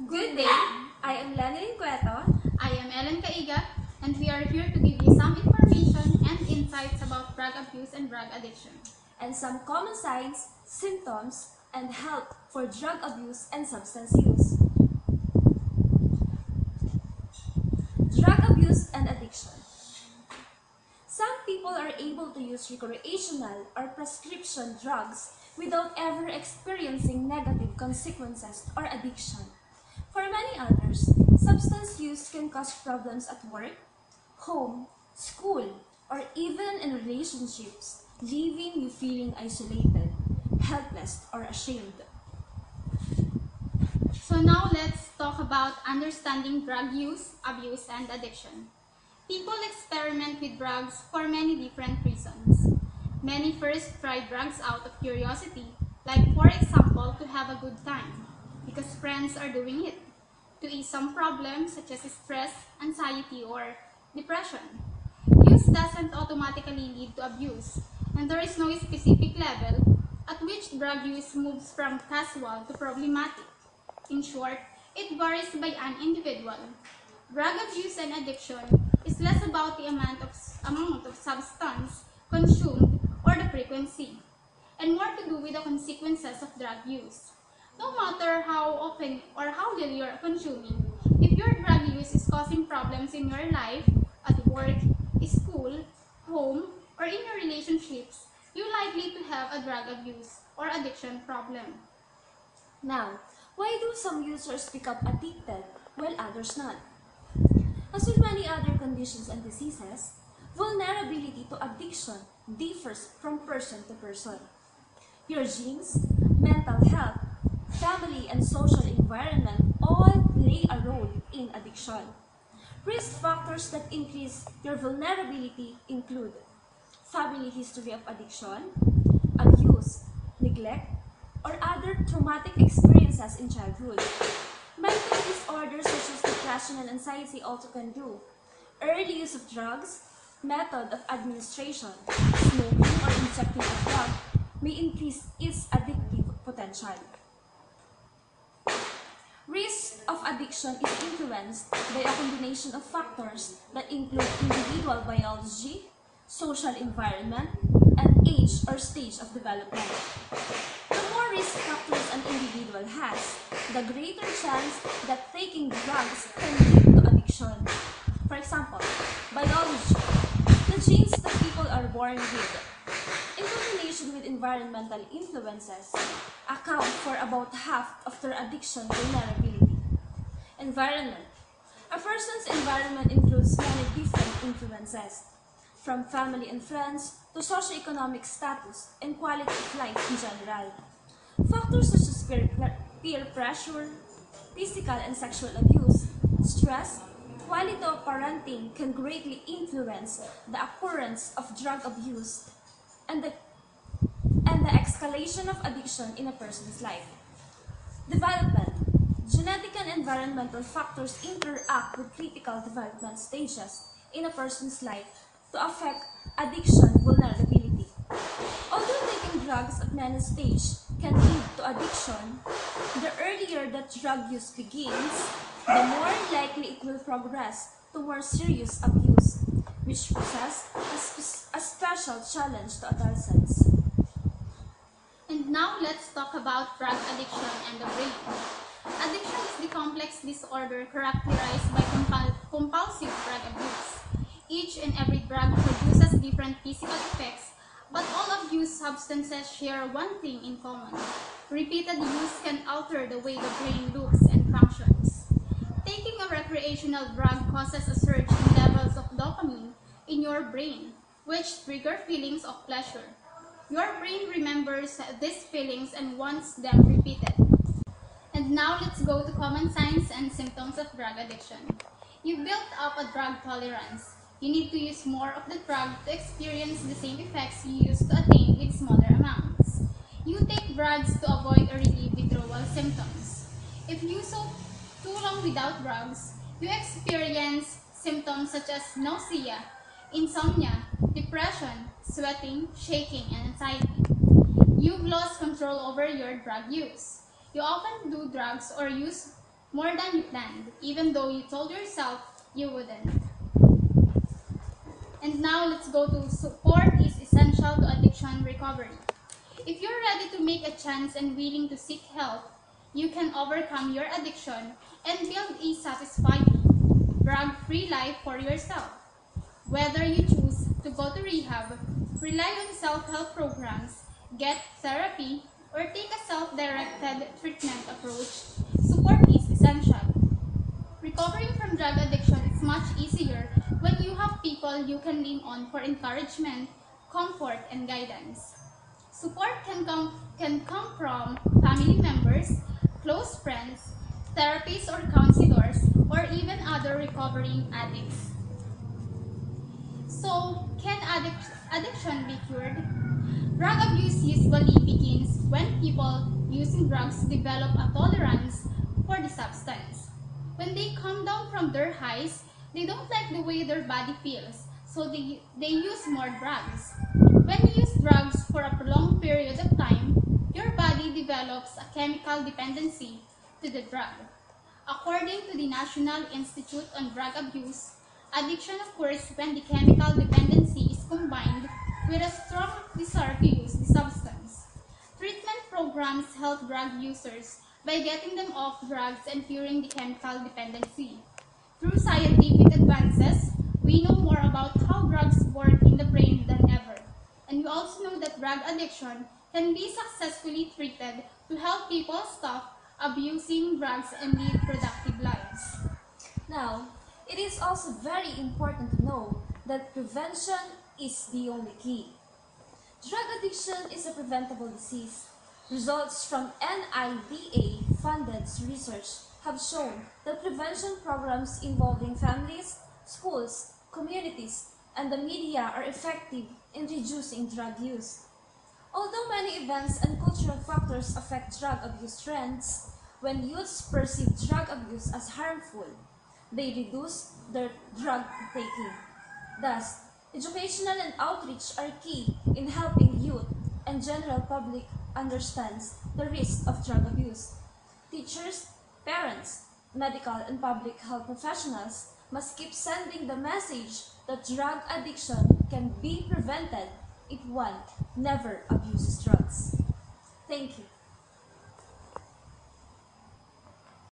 Good day! I am Lenilyn Cueto. I am Ellen Caiga, and we are here to give you some information and insights about drug abuse and drug addiction. And some common signs, symptoms, and help for drug abuse and substance use. Drug abuse and addiction. Some people are able to use recreational or prescription drugs without ever experiencing negative consequences or addiction. For many others, substance use can cause problems at work, home, school, or even in relationships, leaving you feeling isolated, helpless, or ashamed. So now let's talk about understanding drug use, abuse, and addiction. People experiment with drugs for many different reasons. Many first try drugs out of curiosity, like for example, to have a good time, because friends are doing it, to ease some problems such as stress, anxiety, or depression. Use doesn't automatically lead to abuse, and there is no specific level at which drug use moves from casual to problematic. In short, it varies by an individual. Drug abuse and addiction is less about the amount of substance consumed or the frequency, and more to do with the consequences of drug use. No matter how often or how little you are consuming, if your drug use is causing problems in your life, at work, school, home, or in your relationships, you're likely to have a drug abuse or addiction problem. Now, why do some users become addicted while others not? As with many other conditions and diseases, vulnerability to addiction differs from person to person. Your genes, mental health, family, and social environment all play a role in addiction. Risk factors that increase your vulnerability include family history of addiction, abuse, neglect, or other traumatic experiences in childhood. Mental disorders such as depression and anxiety also can do. Early use of drugs, method of administration, smoking or injecting a drug may increase its addictive potential. Risk of addiction is influenced by a combination of factors that include individual biology, social environment, and age or stage of development. The more risk factors an individual has, the greater chance that taking drugs can lead to addiction. For example, biology, the genes that people are born with, in combination with environmental influences, account for about half of their addiction vulnerability. Environment. A person's environment includes many different influences, from family and friends to socioeconomic status and quality of life in general. Factors such as peer pressure, physical and sexual abuse, stress, quality of parenting can greatly influence the occurrence of drug abuse and the escalation of addiction in a person's life. Development. Genetic and environmental factors interact with critical development stages in a person's life to affect addiction vulnerability. Although taking drugs at many stages can lead to addiction, the earlier that drug use begins, the more likely it will progress to more serious abuse, which poses a special challenge to adolescents. And now let's talk about drug addiction and the brain. Addiction is the complex disorder characterized by compulsive drug abuse. Each and every drug produces different physical effects, but all abused substances share one thing in common. Repeated use can alter the way the brain looks and functions. Taking a recreational drug causes a surge in levels of dopamine in your brain, which trigger feelings of pleasure. Your brain remembers these feelings and wants them repeated. And now let's go to common signs and symptoms of drug addiction. You built up a drug tolerance. You need to use more of the drug to experience the same effects you used to attain with smaller amounts. You take drugs to avoid or relieve withdrawal symptoms. If you so too long without drugs, you experience symptoms such as nausea, insomnia, depression, sweating, shaking, and anxiety. You've lost control over your drug use. You often do drugs or use more than you planned, even though you told yourself you wouldn't. And now let's go to support is essential to addiction recovery. If you're ready to make a change and willing to seek help, you can overcome your addiction and build a satisfying, drug-free life for yourself. Whether you choose to go to rehab, rely on self-help programs, get therapy, or take a self-directed treatment approach, support is essential. Recovering from drug addiction is much easier when you have people you can lean on for encouragement, comfort, and guidance. Support can come from family members, close friends, therapists or counselors, or even other recovering addicts. So, can addiction be cured? Drug abuse usually begins when people using drugs develop a tolerance for the substance. When they come down from their highs, they don't like the way their body feels, so they use more drugs. When you use drugs for a prolonged period of time, your body develops a chemical dependency to the drug. According to the National Institute on Drug Abuse, addiction occurs when the chemical dependency is combined with a strong desire to use the substance. Treatment programs help drug users by getting them off drugs and curing the chemical dependency. Through scientific advances, we know more about how drugs work in the brain than ever. And we also know that drug addiction can be successfully treated to help people stop abusing drugs and live productive lives. Now, it is also very important to know that prevention is the only key. Drug addiction is a preventable disease. Results from NIDA-funded research have shown that prevention programs involving families, schools, communities, and the media are effective in reducing drug use. Although many events and cultural factors affect drug abuse trends, when youths perceive drug abuse as harmful, they reduce their drug taking. Thus, educational and outreach are key in helping youth and general public understands the risk of drug abuse. Teachers, parents, medical and public health professionals must keep sending the message that drug addiction can be prevented if one never abuses drugs. Thank you.